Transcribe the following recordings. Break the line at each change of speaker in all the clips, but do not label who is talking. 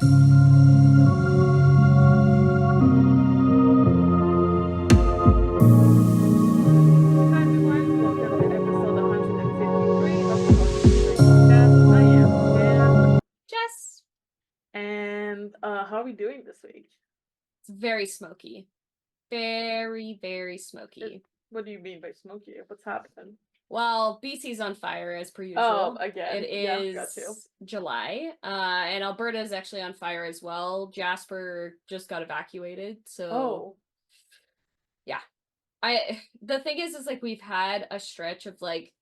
everyone, welcome to episode 153 of the Coffee Podcast. I am Jen.
Jess.
And how are we doing this week?
It's very smoky. Very, very smoky.
What do you mean by smoky? What's happening?
Well, BC's on fire as per usual.
Oh, again.
It
Yeah, got you.
is July. And Alberta is actually on fire as well. Jasper just got evacuated. So
Oh,
yeah. The thing is like we've had a stretch of like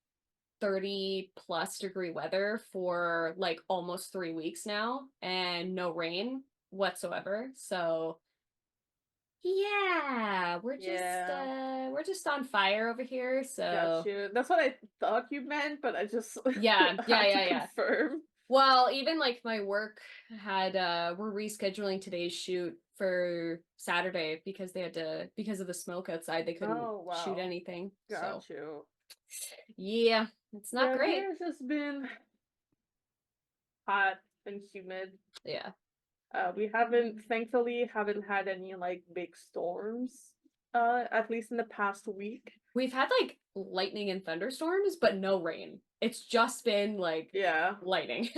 30 plus degree weather for like almost 3 weeks now and no rain whatsoever. So yeah, we're just on fire over here. So
got you. That's what I thought you meant, but I just
yeah,
had to confirm.
Well, even like my work had we're rescheduling today's shoot for Saturday because because of the smoke outside, they couldn't shoot anything.
Got
So
you.
yeah, it's not great.
There's just been hot and humid.
Yeah.
We thankfully haven't had any like big storms, at least in the past week.
We've had like lightning and thunderstorms, but no rain. It's just been like lightning.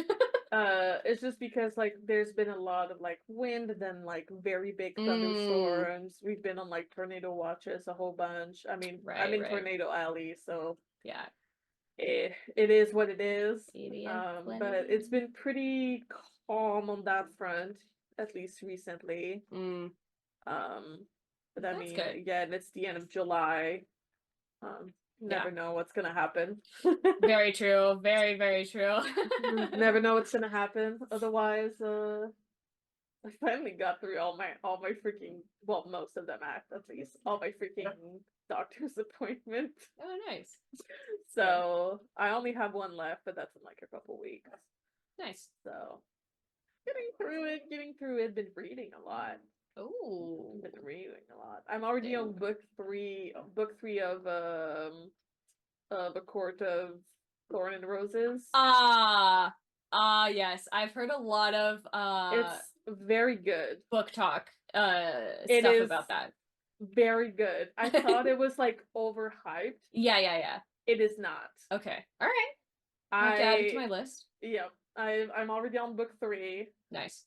It's just because like there's been a lot of like wind and then like very big thunderstorms. We've been on like tornado watches a whole bunch. I mean, I'm in Tornado Alley, so
yeah.
It is what it is. But it's been pretty calm on that front, at least recently. But I mean,
good.
again, it's the end of July. Never know what's gonna happen.
Very true. Very, very true.
Never know what's gonna happen. Otherwise, I finally got through all my freaking, well, most of them at least, all my freaking doctor's appointment.
Oh, nice.
So I only have one left, but that's in like a couple weeks.
Nice.
So getting through it, been reading a lot.
Oh,
been reading a lot. I'm already on book three of A Court of Thorn and Roses.
Yes. I've heard a lot of
it's very good.
Book talk
stuff
about that.
Very good. I thought it was like overhyped.
Yeah.
It is not.
Okay. All right. I have to add it to my list.
Yeah. I'm already on book 3.
Nice.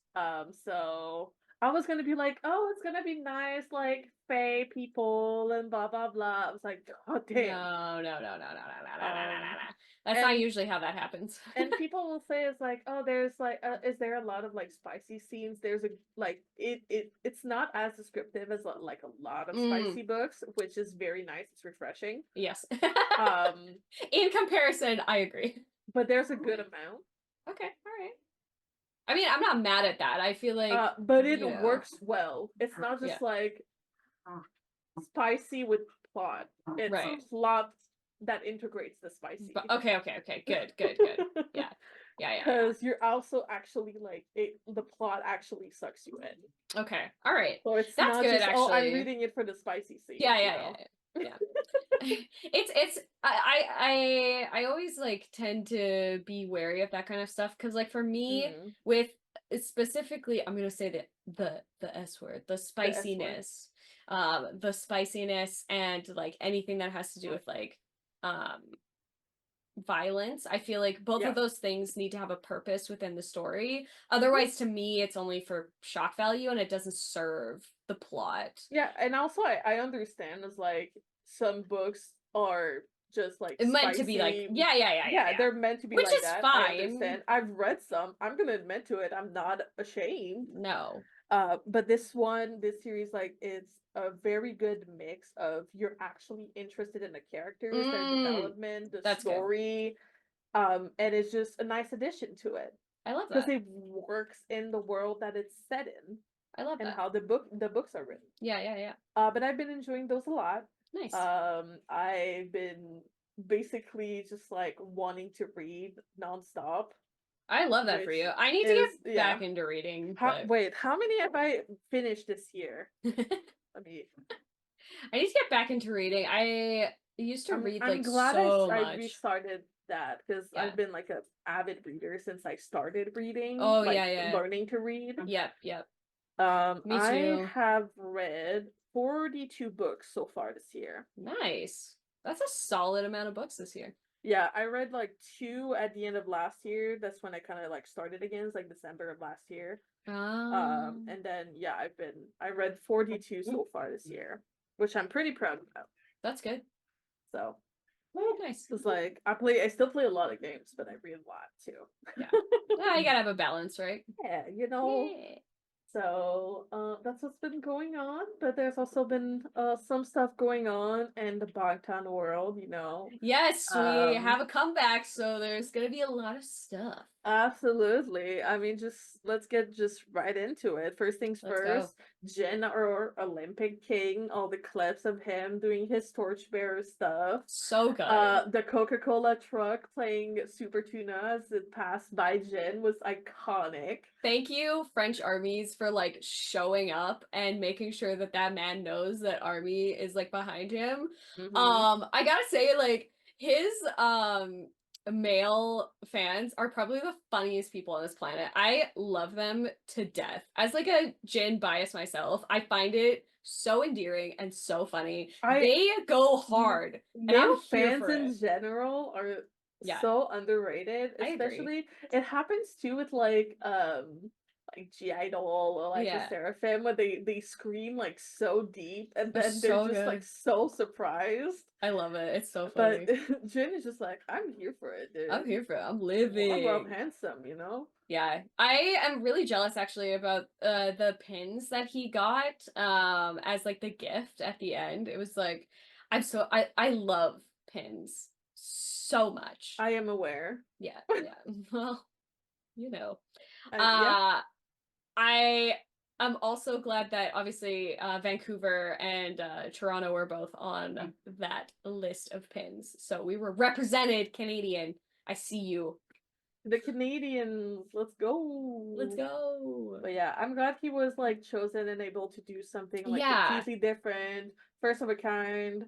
So I was gonna be like, oh, it's gonna be nice, like fae people and blah blah blah. I was like, oh damn.
No. That's not usually how that happens.
And people will say it's like, oh, there's like, is there a lot of like spicy scenes? There's a like it's not as descriptive as like a lot of spicy books, which is very nice. It's refreshing.
Yes. In comparison, I agree.
But there's a good amount.
Okay, all right. I mean, I'm not mad at that. I feel like,
but it works well. It's not just like spicy with plot. It's plot that integrates the spicy.
Okay. Good. Yeah.
Because you're also actually like the plot actually sucks you in.
Okay. All right.
So it's that's not good. Just, actually, I'm reading it for the spicy scene.
Yeah. It's I always like tend to be wary of that kind of stuff because like for me with specifically I'm gonna say the S word, the spiciness and like anything that has to do with like violence. I feel like both of those things need to have a purpose within the story. Otherwise, to me, it's only for shock value and it doesn't serve the plot.
Yeah, and also I understand as like some books are just like
it's meant to be like yeah,
they're meant to be
which
like
is
that.
Fine.
I understand. I've read some. I'm gonna admit to it. I'm not ashamed.
No.
But this series, like, it's a very good mix of you're actually interested in the characters, their development, the story, and it's just a nice addition to it.
I love that
because it works in the world that it's set in.
I love that.
And how the books are written.
Yeah.
But I've been enjoying those a lot.
Nice.
I've been basically just like wanting to read nonstop.
I love that for you. I need to get back into reading.
Wait, how many have I finished this year? I need
to get back into reading. I used to read like
I'm glad
so
I
much.
restarted that because
Yeah.
I've been like an avid reader since I started reading,
Oh,
like
yeah.
learning to read.
Yep. Me
I
too.
have read 42 books so far this year.
Nice. That's a solid amount of books this year.
Yeah, I read like 2 at the end of last year. That's when I kind of like started again. It's like December of last year. And then yeah, I read 42 so far this year, which I'm pretty proud about.
That's good.
So
Nice.
it's like I still play a lot of games, but I read a lot too.
Yeah. You gotta have a balance, right?
Yeah,
Yeah.
So that's what's been going on, but there's also been some stuff going on in the Bangtan world,
Yes, we have a comeback, so there's gonna be a lot of stuff.
Absolutely. I mean, let's get right into it. First things
Let's
first, Jin, our Olympic king, all the clips of him doing his torchbearer stuff.
So good.
The Coca-Cola truck playing Super Tuna as it passed by Jin was iconic.
Thank you, French armies, for like showing up and making sure that that man knows that army is like behind him. I gotta say, like his male fans are probably the funniest people on this planet. I love them to death. As like a Jin bias myself, I find it so endearing and so funny. They go hard.
Male
fans
in general are
Yeah.
so underrated.
I agree.
Especially it happens too with like G-Idol or like the Seraphim when they scream like so deep and then they're
so
just
good.
like so surprised.
I love it. It's so
But
funny.
Jin is just like, I'm here for it, dude.
I'm here for it. I'm living.
I'm handsome,
Yeah. I am really jealous actually about the pins that he got as like the gift at the end. It was like I love pins so much.
I am aware.
Yeah. Well, you know.
Yeah.
I am also glad that obviously Vancouver and Toronto were both on that list of pins. So we were represented, Canadian. I see you.
The Canadians, let's go.
Let's go.
But yeah, I'm glad he was like chosen and able to do something like completely different, first of a kind,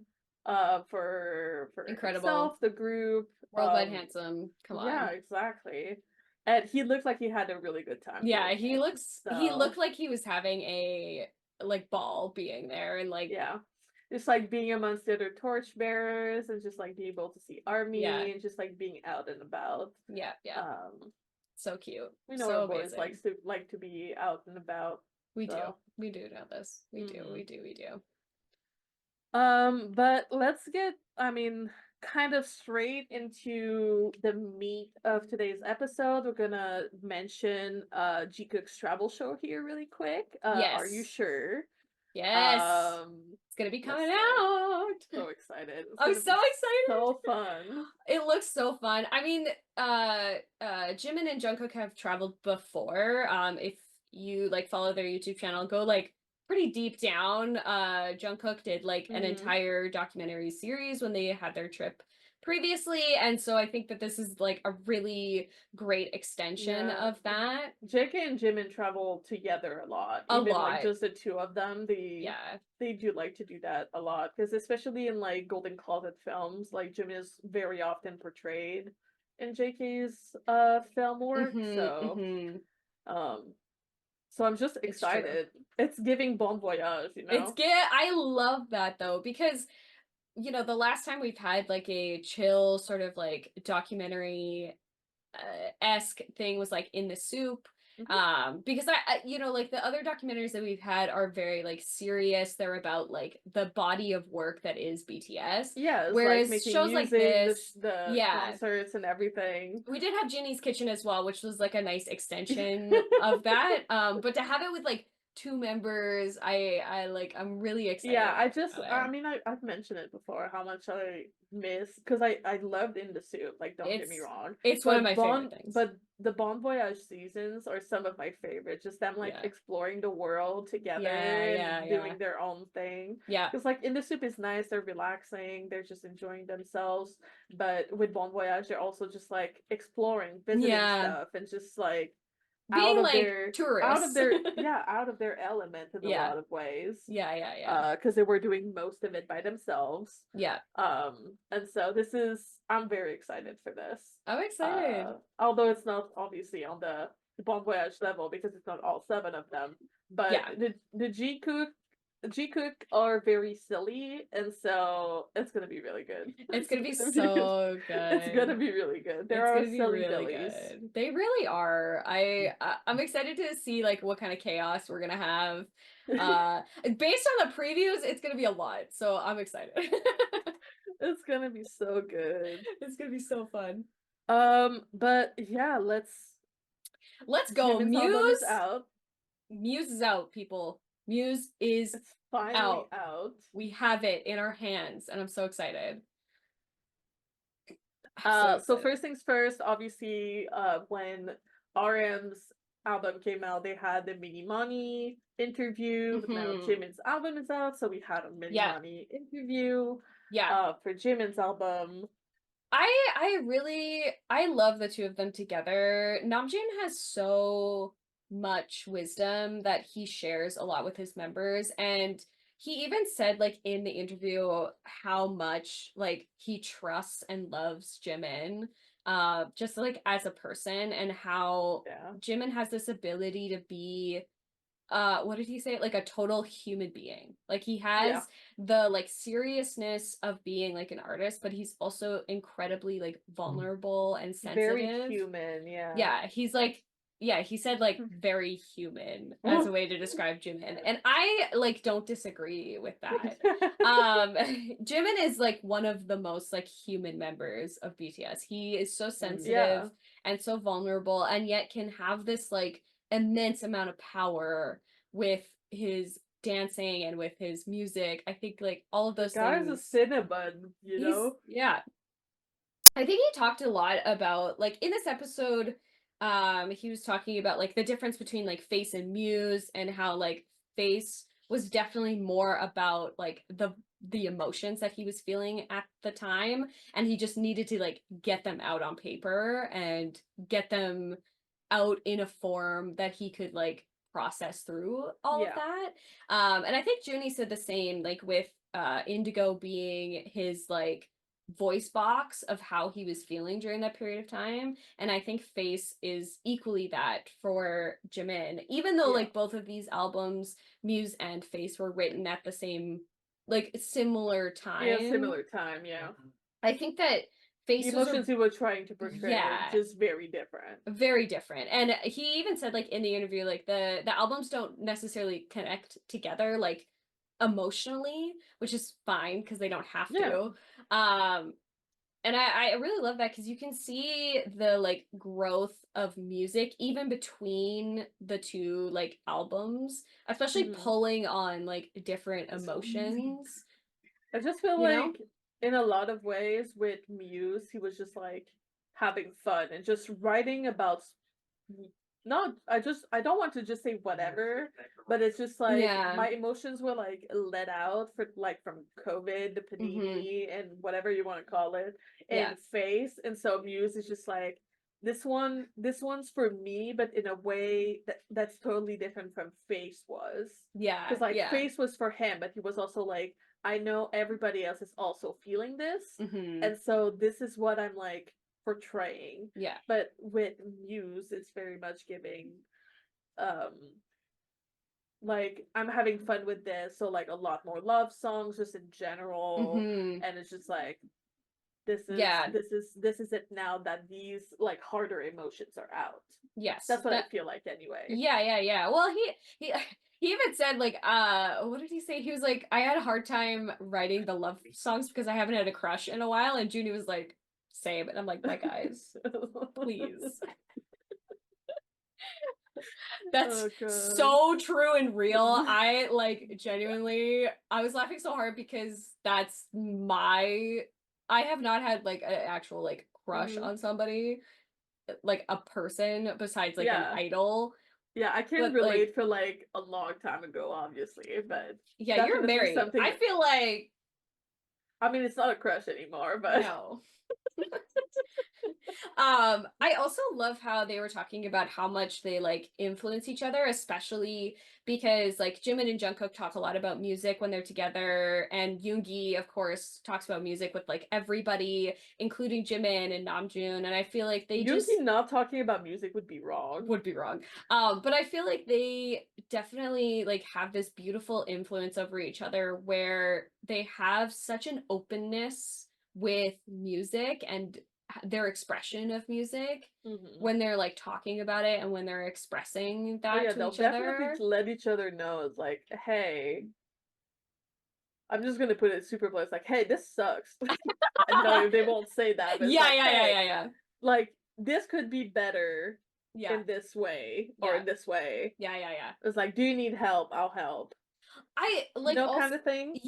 for
incredible
himself, the group,
worldwide handsome. Come on.
Yeah, exactly. And he looked like he had a really good time.
Yeah, he looked like he was having a like ball being there and like
just like being amongst the other torchbearers and just like being able to see army and just like being out and about.
Yeah. So cute.
We know
so
our boys
amazing.
like to be out and about.
We do know this. We do.
But let's get, kind of straight into the meat of today's episode. We're gonna mention JiKook's travel show here really quick. Are You Sure?
Yes. It's gonna be coming out.
So excited.
I'm so excited.
So fun.
It looks so fun. I mean, Jimin and Jungkook have traveled before. If you like follow their YouTube channel, go like pretty deep down. Jungkook did like an entire documentary series when they had their trip previously, and so I think that this is like a really great extension of that.
JK and Jimin travel together a lot. Even like just the two of them, they do like to do that a lot because especially in like Golden Closet films, like Jimin is very often portrayed in JK's film work. So I'm just excited. It's giving Bon Voyage,
I love that though because the last time we've had like a chill sort of like documentary esque thing was like In the Soup. Because I like the other documentaries that we've had are very like serious. They're about like the body of work that is BTS.
Yeah,
whereas
like
shows
music,
like this,
the concerts and everything.
We did have Ginny's Kitchen as well, which was like a nice extension of that. But to have it with like two members, I'm really excited.
Yeah, I've mentioned it before how much I miss because I loved In the Soup. Like, don't get me wrong,
it's one of my favorite things.
But the Bon Voyage seasons are some of my favorites. Just them like exploring the world together and doing their own thing. Yeah, because like In the Soup is nice. They're relaxing. They're just enjoying themselves. But with Bon Voyage, they're also just like exploring, visiting stuff, and just like
being like tourists.
out of their element in a
Yeah.
lot of ways.
Yeah.
Because they were doing most of it by themselves.
Yeah.
And so I'm very excited for this.
I'm excited.
Although it's not obviously on the Bon Voyage level because it's not all 7 of them. But
Yeah.
the JiKook are very silly, and so it's gonna be really good.
It's gonna be so good.
It's gonna be really good. There are silly
really
dillies.
good. They really are. I'm excited to see like what kind of chaos we're gonna have. Based on the previews, it's gonna be a lot. So I'm excited.
It's gonna be so good.
It's gonna be so fun.
But yeah, let's
go.
Jimin's album is out.
Muse is out, people. Muse is
finally out.
We have it in our hands, and I'm so excited.
So first things first, obviously, when RM's album came out, they had the Mini Moni interview. Now Jimin's album is out, so we had a Mini Moni interview. For Jimin's album.
I love the two of them together. Namjoon has so much wisdom that he shares a lot with his members, and he even said like in the interview how much like he trusts and loves Jimin just like as a person, and how Jimin has this ability to be what did he say, like a total human being. Like he has the like seriousness of being like an artist, but he's also incredibly like vulnerable and sensitive,
very human.
He's like he said like very human as a way to describe Jimin, and I like don't disagree with that. Jimin is like one of the most like human members of BTS. He is so sensitive and so vulnerable, and yet can have this like immense amount of power with his dancing and with his music. I think like all of those things.
The guy's a Cinnabon, you know?
Yeah. I think he talked a lot about like in this episode, he was talking about like the difference between like Face and Muse, and how like Face was definitely more about like the emotions that he was feeling at the time, and he just needed to like get them out on paper and get them out in a form that he could like process through all of that. And I think Junie said the same, like with Indigo being his like voice box of how he was feeling during that period of time. And I think Face is equally that for Jimin, even though like both of these albums, Muse and Face, were written at the same like similar time.
Similar time,
I think that Face
the emotions he was trying to portray just very different.
Very different. And he even said like in the interview, like the albums don't necessarily connect together like emotionally, which is fine because they don't have to. And I really love that because you can see the like growth of music even between the two like albums, especially pulling on like different emotions.
I just feel like in a lot of ways with Muse, he was just like having fun and just writing about I don't want to just say whatever, but it's just like my emotions were like let out for like from COVID, the panini, and whatever you want to call it, and Face. And so Muse is just like this one's for me, but in a way that's totally different from Face was. Because like Face was for him, but he was also like, I know everybody else is also feeling this, and so this is what I'm like portraying. But with Muse, it's very much giving like I'm having fun with this, so like a lot more love songs just in general, and it's just like this is it now that these like harder emotions are out. That's what I feel like anyway.
Well, he even said like what did he say? He was like, I had a hard time writing the love songs because I haven't had a crush in a while, and Junie was like, same. And I'm like, my guys, please. That's so true and real. I like genuinely, I was laughing so hard because I have not had like an actual like crush on somebody, like a person besides like an idol.
I can relate for like a long time ago, obviously, but
you're married. I feel like,
I mean, it's not a crush anymore, but
no. I also love how they were talking about how much they like influence each other, especially because like Jimin and Jungkook talk a lot about music when they're together, and Yoongi, of course, talks about music with like everybody, including Jimin and Namjoon, and I feel like they just
Yoongi not talking about music would be wrong.
But I feel like they definitely like have this beautiful influence over each other where they have such an openness with music and their expression of music when they're like talking about it and when they're expressing that to
they'll
each
definitely
other.
let each other know. It's like, hey, I'm just gonna put it super blunt. It's like, hey, this sucks. And no, they won't say that. But it's like, hey, like this could be better in this way or in this way. It's like, do you need help? I'll help.
I like also,
kind of thing.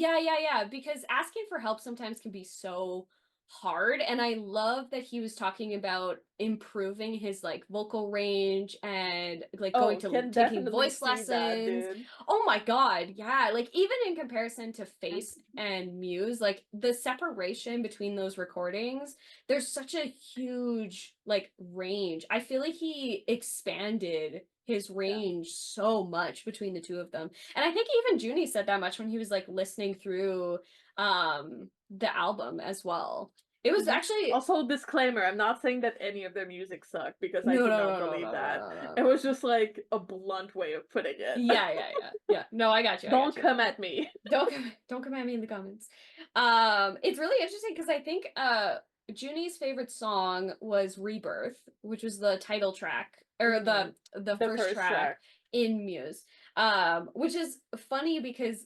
Because asking for help sometimes can be so hard, and I love that he was talking about improving his like vocal range and like going to taking voice lessons. Oh my god, yeah, like even in comparison to Face and Muse, like the separation between those recordings, there's such a huge like range. I feel like he expanded his range so much between the two of them. And I think even Junie said that much when he was like listening through the album as well. It was actually
also disclaimer, I'm not saying that any of their music sucked because I do not believe that. It was just like a blunt way of putting it.
Yeah. No, I got you.
Don't come at me.
Don't come at me in the comments. It's really interesting because I think Junie's favorite song was Rebirth, which was the title track or the first track in Muse. Which is funny because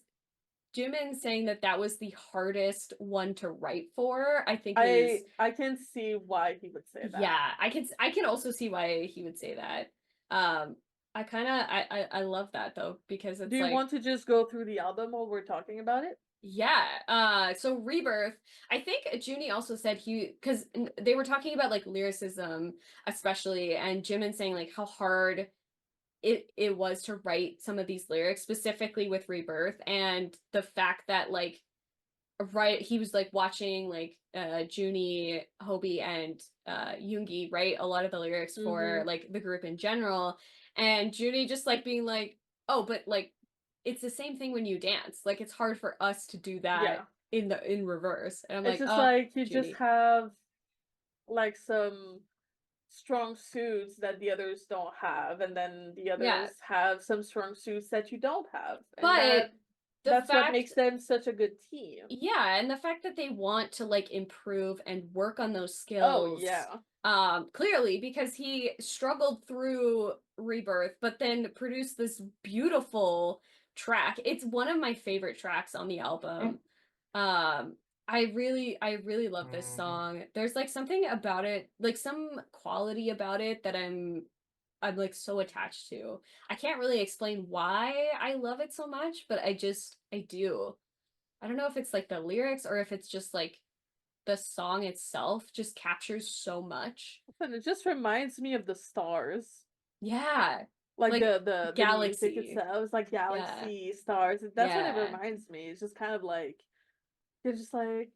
Jimin saying that was the hardest one to write for, I think
I can see why he would say that.
Yeah, I can also see why he would say that. I love that though, because it's
Do you want to just go through the album while we're talking about it?
Yeah. So Rebirth, I think Junie also said because they were talking about like lyricism, especially, and Jimin saying like how hard it was to write some of these lyrics, specifically with Rebirth, and the fact that like he was like watching like Junie, Hobie, and Yoongi write a lot of the lyrics for like the group in general, and Junie just like being like, oh, but like it's the same thing when you dance, like it's hard for us to do that in reverse. And I'm
it's
like,
just
oh,
like you
Junie.
just have like some strong suits that the others don't have, and then the others have some strong suits that you don't have, and
but
that's what makes them such a good team.
Yeah, and the fact that they want to like improve and work on those skills. Clearly because he struggled through Rebirth, but then produced this beautiful track. It's one of my favorite tracks on the album. I really love this song. There's like something about it, like some quality about it that I'm like so attached to. I can't really explain why I love it so much, but I do. I don't know if it's like the lyrics or if it's just like the song itself just captures so much.
And it just reminds me of the stars.
Yeah.
Like the music itself. It's like galaxy, stars. That's what it reminds me. It's just kind of like you're just like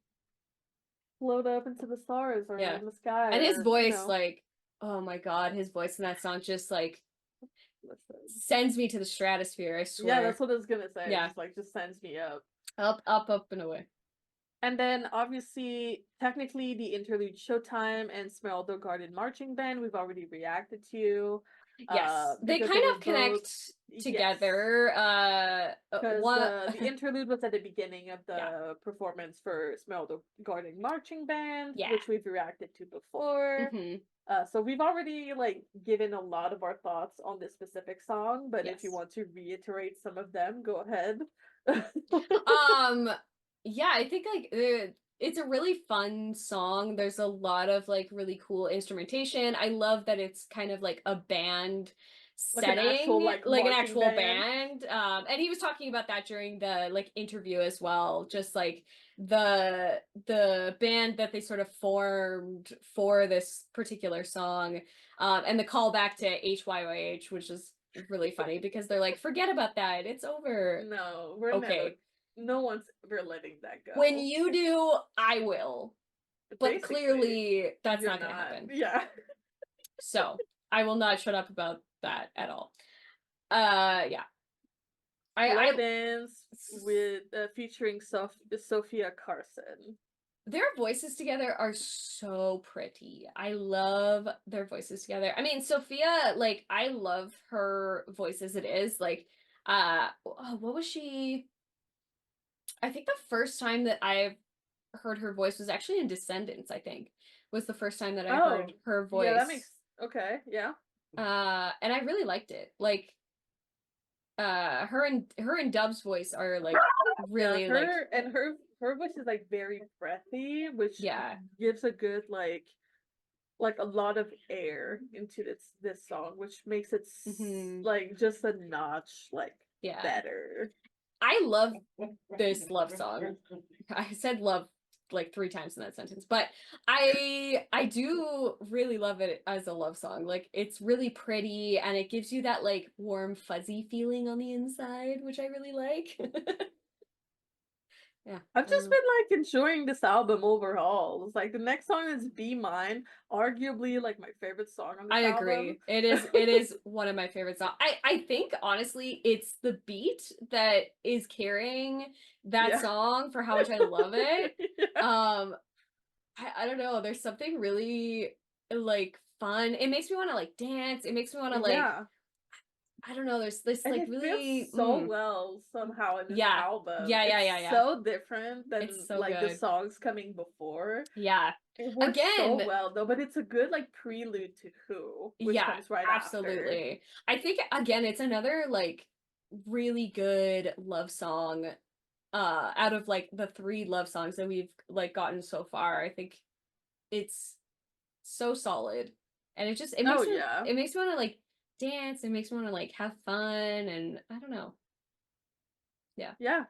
float up into the stars or in the sky.
And his voice, like, oh my god, his voice in that song just like sends me to the stratosphere, I swear.
Yeah, that's what I was gonna say. Yeah. Just sends me up.
Up and away.
And then obviously, technically the interlude Showtime and Smell the Garden Marching Band we've already reacted to.
Yes, they kind of connect together.
Because the interlude was at the beginning of the performance for Smell the Garden Marching Band, which we've reacted to before. So we've already like given a lot of our thoughts on this specific song, but if you want to reiterate some of them, go ahead.
Yeah, I think like it's a really fun song. There's a lot of like really cool instrumentation. I love that it's kind of like a band setting, like an actual band. And he was talking about that during the like interview as well, just like the band that they sort of formed for this particular song, and the callback to HYYH, which is really funny because they're like, forget about that, it's over.
No, we're okay. No one's ever letting that go.
When you do, I will. but clearly that's not gonna happen.
Yeah.
So I will not shut up about that at all. Yeah.
I dance with featuring Sophia Carson.
Their voices together are so pretty. I love their voices together. I mean, Sophia, like, I love her voice as it is. Like, what was she? I think the first time that I've heard her voice was actually in Descendants, I think, was the first time that I heard her voice.
Yeah, that makes okay, yeah.
And I really liked it. Like, her and Dub's voice are like really
her voice is like very breathy, which gives a good like a lot of air into this song, which makes it like just a notch like better.
I love this love song. I said love like 3 times in that sentence, but I do really love it as a love song. Like, it's really pretty and it gives you that like warm fuzzy feeling on the inside, which I really like. Yeah,
I've just been like enjoying this album overall. It's like the next song is Be Mine, arguably like my favorite song on this album.
I agree. It is one of my favorite songs. I think honestly it's the beat that is carrying that song for how much I love it. I don't know, there's something really like fun. It makes me want to like dance. It makes me want to like I don't know, there's this like really
feels so well somehow in this album.
Yeah.
So different than
so
like
good.
the songs coming before.
Yeah.
It works so well though, but it's a good like prelude to Who, which comes right
absolutely. After. I think again it's another like really good love song out of like the 3 love songs that we've like gotten so far. I think it's so solid. And it makes me want to like dance. It makes me want to like have fun, and I don't know.
Yeah.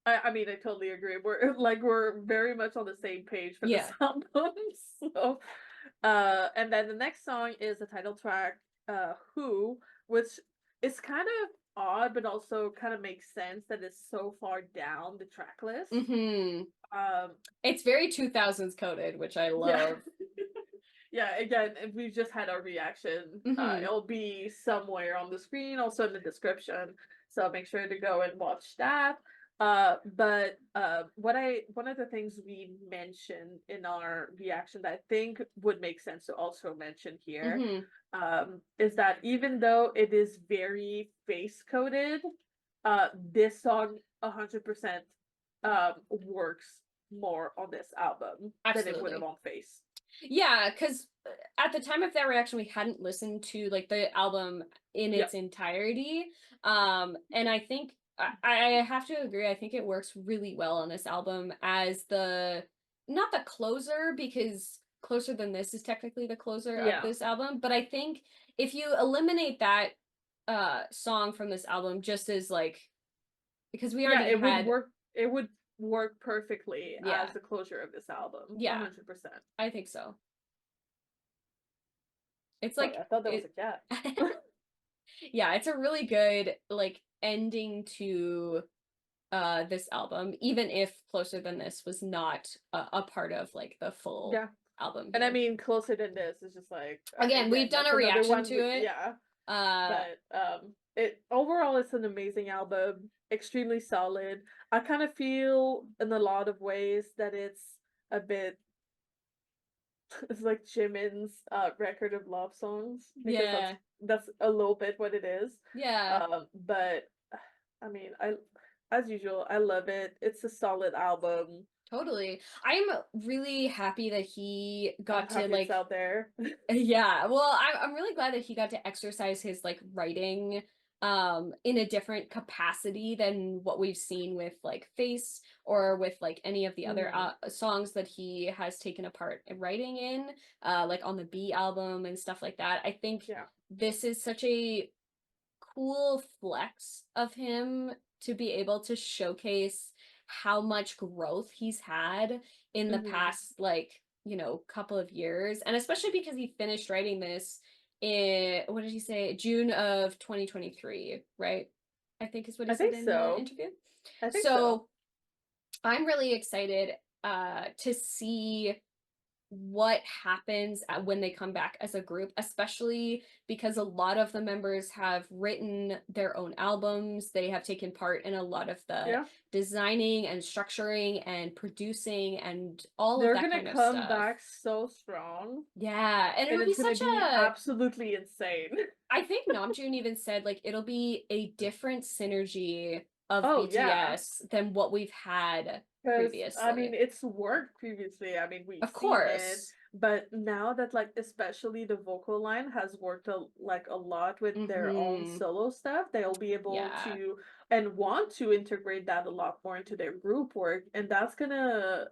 I mean, I totally agree. We're very much on the same page for this album. So, and then the next song is the title track, Who, which is kind of odd, but also kind of makes sense that it's so far down the track list.
It's very 2000s coded, which I love.
Yeah, again, if we just had our reaction, it'll be somewhere on the screen, also in the description. So make sure to go and watch that. But one of the things we mentioned in our reaction that I think would make sense to also mention here, is that even though it is very face coded, this song 100% works more on this album than it would have on Face.
Yeah, because at the time of that reaction, we hadn't listened to like the album in its entirety. And I think I have to agree. I think it works really well on this album as not the closer, because Closer Than This is technically the closer of this album. But I think if you eliminate that song from this album, just as like, because we already
it would work perfectly as the closure of this album. 100%.
I think so. It's like
I thought that was a cat.
Yeah, it's a really good like ending to this album, even if Closer Than This was not a part of like the full album here.
And I mean, Closer Than This is just like
again we've done a reaction to it.
But it overall it's an amazing album, extremely solid. I kind of feel in a lot of ways that it's a bit it's like Jimin's record of love songs, because that's a little bit what it is. But I mean, as usual, I love it. It's a solid album.
Totally. I'm really happy that he got to like
out there.
Well, I'm really glad that he got to exercise his like writing in a different capacity than what we've seen with like Face or with like any of the other songs that he has taken apart in writing in like on the B album and stuff like that. I think this is such a cool flex of him to be able to showcase how much growth he's had in the past like couple of years, and especially because he finished writing this in, what did he say, June of 2023, right? I think is what he said in the interview. I think so. I'm really excited to see what happens when they come back as a group, especially because a lot of the members have written their own albums. They have taken part in a lot of the designing and structuring and producing and all of
They're
that
gonna
kind of
come
stuff.
back so strong.
Yeah, and it'll be
it's gonna
such
be
a
absolutely insane.
I think Namjoon even said like it'll be a different synergy of
Oh yeah.
BTS than what we've had
Because I mean,
previously.
it's worked previously. I mean, we've
Of
seen it,
course.
but now that like especially the vocal line has worked a lot with their own
Mm-hmm.
solo stuff, they'll be able
Yeah.
to and want to integrate that a lot more into their group work, and that's gonna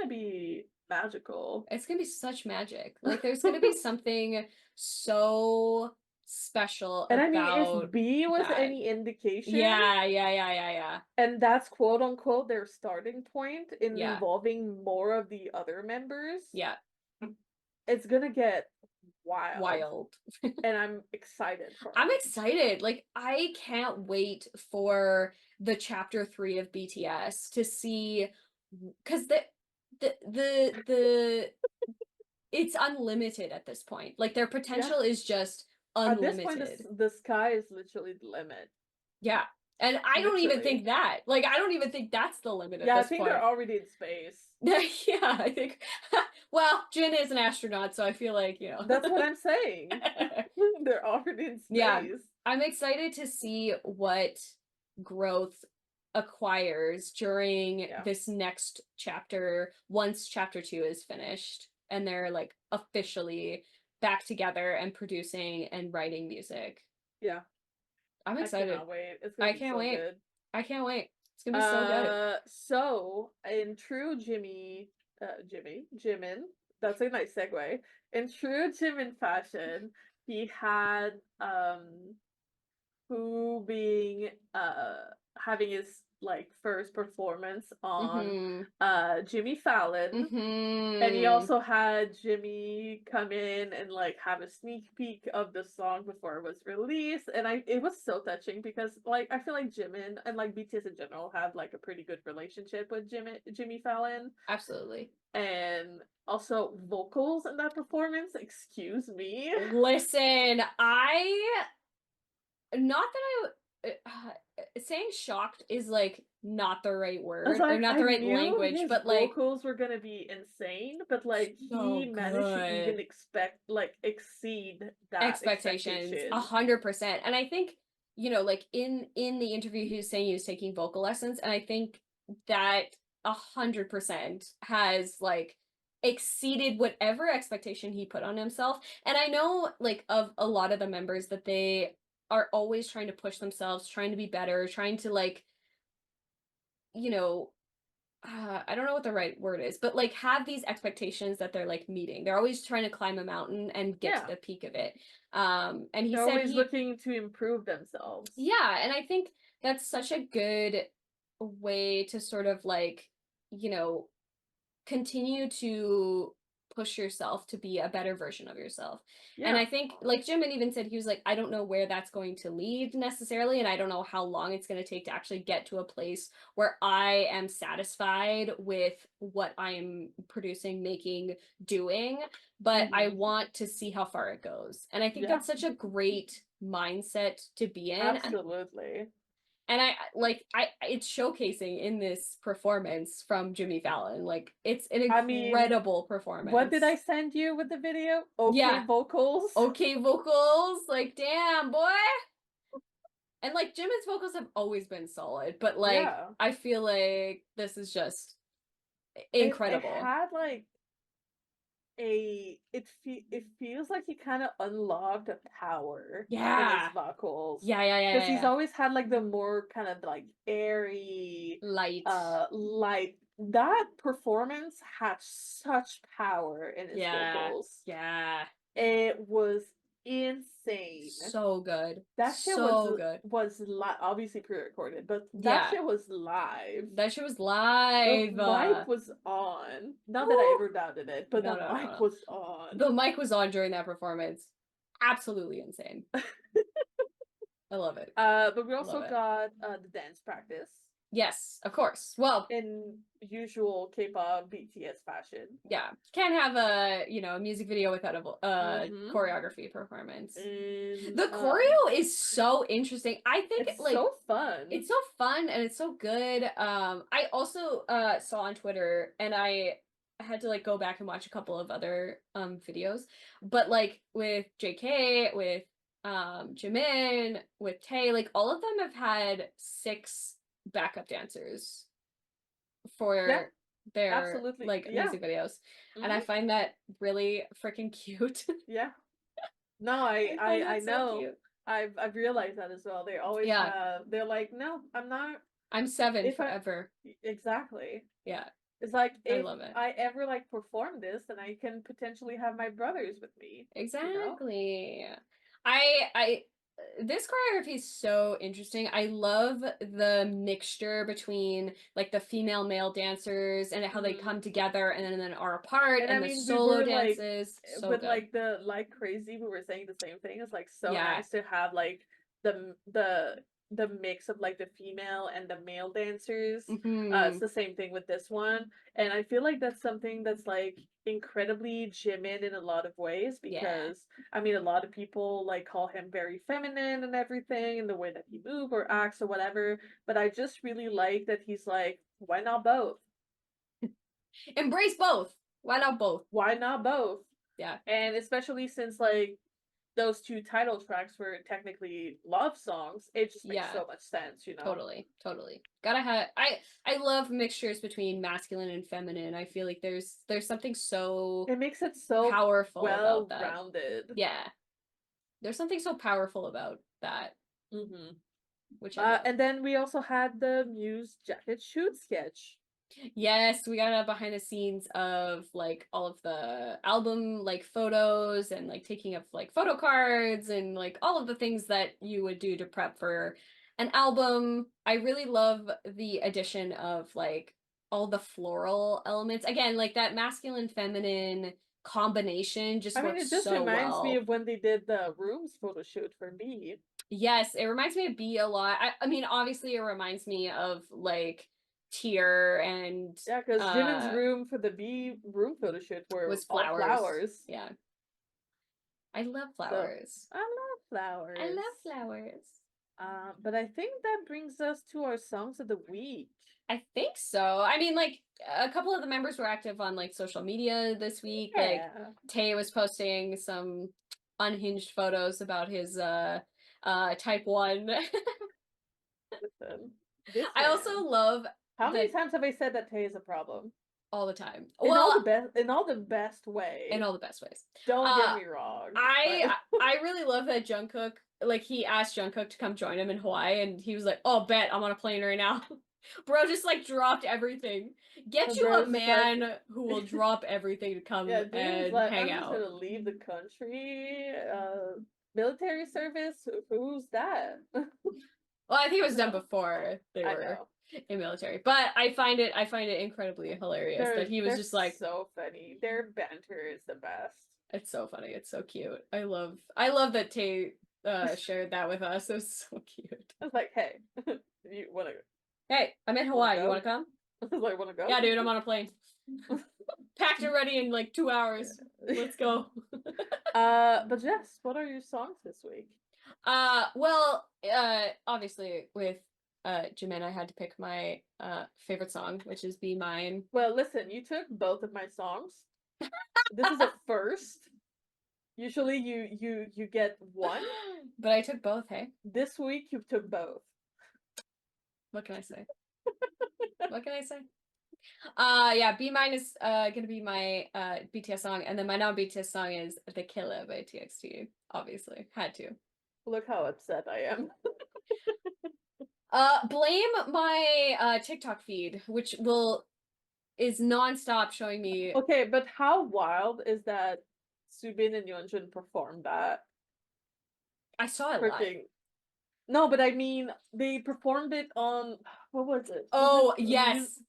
be magical.
It's gonna be such magic. Like there's gonna be something so special
And I mean, if
about
B was
that.
any indication,
Yeah.
and that's quote unquote their starting point in
Yeah.
involving more of the other members,
Yeah.
it's gonna get wild.
Wild.
And I'm excited for
I'm
it.
excited. Like I can't wait for the chapter 3 of BTS to see because the it's unlimited at this point. Like their
Yeah.
potential is just
At this point,
unlimited.
the sky is literally the limit.
Yeah. And I don't even
Literally.
think that. Like I don't even think that's the limit at
Yeah, I
this
think
point.
they're already in space.
Yeah, I think well, Jin is an astronaut, so I feel like, you know.
That's what I'm saying. They're already in
Yeah.
space.
I'm excited to see what growth acquires during this next chapter once chapter 2 is finished and they're like officially back together and producing and writing music.
Yeah.
I'm
I
excited.
cannot wait. It's gonna
I
be
can't
so
wait.
good.
I can't wait. It's gonna be so good.
So in true Jimin, that's a nice segue. In true Jimin fashion, he had who being having his like first performance on
Mm-hmm.
Jimmy Fallon. And he
Mm-hmm.
also had Jimmy come in and like have a sneak peek of the song before it was released. And it was so touching because like I feel like Jimin and like BTS in general have like a pretty good relationship with Jimmy Fallon.
Absolutely.
And also vocals in that performance, excuse me.
Listen, I not that saying shocked is like not the right
It's
word or
like
not
I
the right
knew
language,
his
but like
vocals were gonna be insane, but like he
so
managed to even
good.
exceed that
Expectations,
expectation.
100%. And I think, you know, like in the interview, he was saying he was taking vocal lessons, and I think that 100% has like exceeded whatever expectation he put on himself. And I know like of a lot of the members that they are always trying to push themselves, trying to be better, trying to like, you know, I don't know what the right word is, but like have these expectations that they're like meeting. They're always trying to climb a mountain and get to
Yeah.
the peak of it. And he
They're
said
always
he,
looking to improve themselves.
yeah, and I think that's such a good way to sort of like, you know, continue to push yourself to be a better version of yourself. And
Yeah.
I think like Jimin even said he was like, I don't know where that's going to lead necessarily, and I don't know how long it's going to take to actually get to a place where I am satisfied with what I am producing, making, doing, but I want to see how far it goes. And I think
Yeah.
that's such a great mindset to be in.
Absolutely.
And I like I it's showcasing in this performance from Jimmy Fallon. Like it's an
I mean,
incredible
what did I
performance.
send you with the video? Okay,
Yeah.
vocals.
Okay, vocals. Like damn, boy. And like Jimin's vocals have always been solid, but like
Yeah.
I feel like this is just
It
incredible.
had like it feels like he kind of unlocked a power in his
Yeah.
vocals, because he's
Yeah.
always had like the more kind of like airy
Light.
light. That performance had such power in his
Yeah.
vocals.
Yeah.
It was insane.
So good.
That shit
So good.
was obviously pre-recorded, but that
Yeah.
shit was live.
That shit was
The
live.
mic was on. Not that I
Woo!
ever doubted it, but
No,
the
no, no,
mic
no.
was on.
The mic was on during that performance. Absolutely insane. I love it.
But we
Love
also
it.
got the dance practice.
Yes, of course. Well,
in usual K-pop BTS fashion.
Yeah, can't have a music video without a choreography performance.
And,
the choreo is so interesting. I think
it's so fun.
It's so fun and it's so good. I also saw on Twitter, and I had to like go back and watch a couple of other videos, but like with JK, with Jimin, with Tae, like all of them have had 6 backup dancers for their
absolutely.
like music videos, and I find that really freaking cute.
Yeah. No, I know.
So
I've realized that as well. They always have. They're like, no, I'm not.
I'm 7 forever.
Exactly.
Yeah.
It's like
I
if
love it.
I ever like perform this, then I can potentially have my brothers with me.
Exactly. You know? I this choreography is so interesting. I love the mixture between like the female male dancers and how they come together and then are apart, and the solo dances. So
with
good.
like the like crazy, we were saying the same thing. It's like so nice to have like the mix of like the female and the male dancers. It's the same thing with this one, and I feel like that's something that's like incredibly Jimin in a lot of ways, because I mean a lot of people like call him very feminine and everything in the way that he moves or acts or whatever, but I just really like that he's like, why not both?
Embrace both. Why not both?
Why not both?
Yeah.
And especially since like those 2 title tracks were technically love songs, it just makes so much sense, you know?
Totally. Gotta have I love mixtures between masculine and feminine. I feel like there's something so
it makes it so
powerful,
well
about that.
Rounded.
Yeah. There's something so powerful about that. Which
and then we also had the Muse jacket shoot sketch.
Yes, we got a behind the scenes of like all of the album like photos and like taking of like photo cards and like all of the things that you would do to prep for an album. I really love the addition of like all the floral elements. Again, like that masculine feminine combination just works
it just
so
reminds me
well.
of when they did the Rooms photo shoot for B.
Yes, it reminds me of B a lot. I mean, obviously it reminds me of like Tier and
because Jimin's room for the B room photo shoot was flowers. All flowers.
Yeah. I love flowers.
So, I love flowers.
I love flowers.
But I think that brings us to our songs of the week.
I think so. I mean, like a couple of the members were active on like social media this week. Like Tae was posting some unhinged photos about his type 1.
Listen,
I also love
how many times have I said that Tae is a problem?
All the time.
In all the best way.
In all the best ways.
Don't get me wrong.
I really love that Jungkook, like he asked Jungkook to come join him in Hawaii, and he was like, "Oh, bet I'm on a plane right now." Bro just like dropped everything. Get you a man who will drop everything to come and hang out.
I'm just gonna leave the country. Military service? Who's that?
Well, I think it was done before they were in military, but I find it incredibly hilarious that he was just like
so funny. Their banter is the best.
It's so funny. It's so cute. I love that Tae shared that with us. It was so cute.
I was like, hey, you wanna go?
Hey, I'm in Hawaii. You wanna come?
I was like, wanna go?
Yeah, dude, I'm on a plane. Packed and ready in like 2 hours. Let's go.
But Jess, what are your songs this week?
Well, obviously with Jimin, I had to pick my favorite song, which is Be Mine.
Well, listen, you took both of my songs. This is a first. Usually you get one.
But I took both, hey?
This week you took both.
What can I say? What can I say? Yeah, Be Mine is gonna be my BTS song, and then my non-BTS song is The Killer by TXT. Obviously, had to.
Look how upset I am.
Blame my TikTok feed, which is nonstop showing me.
Okay, but how wild is that Subin and Yeonjun performed that?
I saw it live.
No, but I mean, they performed it on, what was it?
Oh, yes.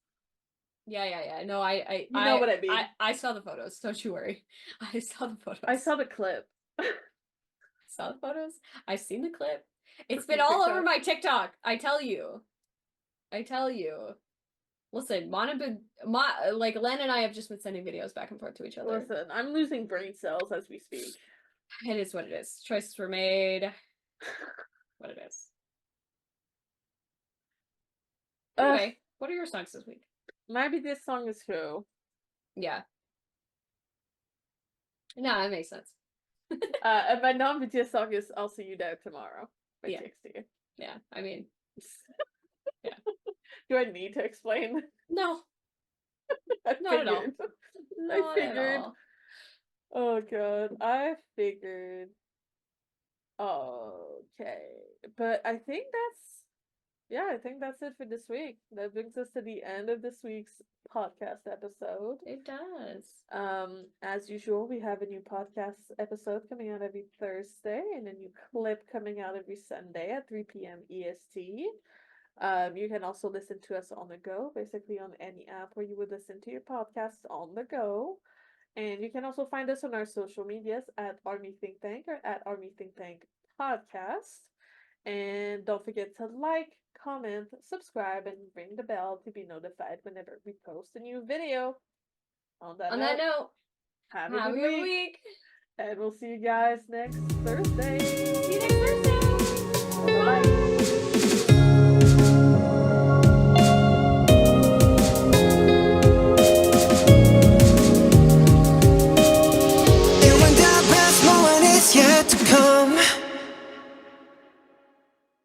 Yeah. No, I
know what I mean.
I saw the photos. Don't you worry. I saw the photos.
I saw the clip.
Saw the photos? I've seen the clip. It's been all over my TikTok. I tell you. I tell you. Listen, like Len and I have just been sending videos back and forth to each other.
Listen, I'm losing brain cells as we speak.
It is what it is. Choices were made. What it is. Anyway, what are your songs this week?
Maybe this song is who?
Yeah. No, that makes sense.
And my non-BTS song is I'll See You There Tomorrow by TXT.
Yeah, I mean, yeah.
Do I need to explain?
No.
Not
at all.
I figured. Oh god, I figured. Okay, but I think that's it for this week. That brings us to the end of this week's podcast episode.
It does.
As usual, we have a new podcast episode coming out every Thursday and a new clip coming out every Sunday at 3 p.m. EST. You can also listen to us on the go, basically on any app where you would listen to your podcasts on the go. And you can also find us on our social medias at Army Think Tank or at Army Think Tank Podcast. And don't forget to like, comment, subscribe, and ring the bell to be notified whenever we post a new video. On that note, have a good week. And we'll see you guys next Thursday.
See you next Thursday.
Bye.
Yet to come.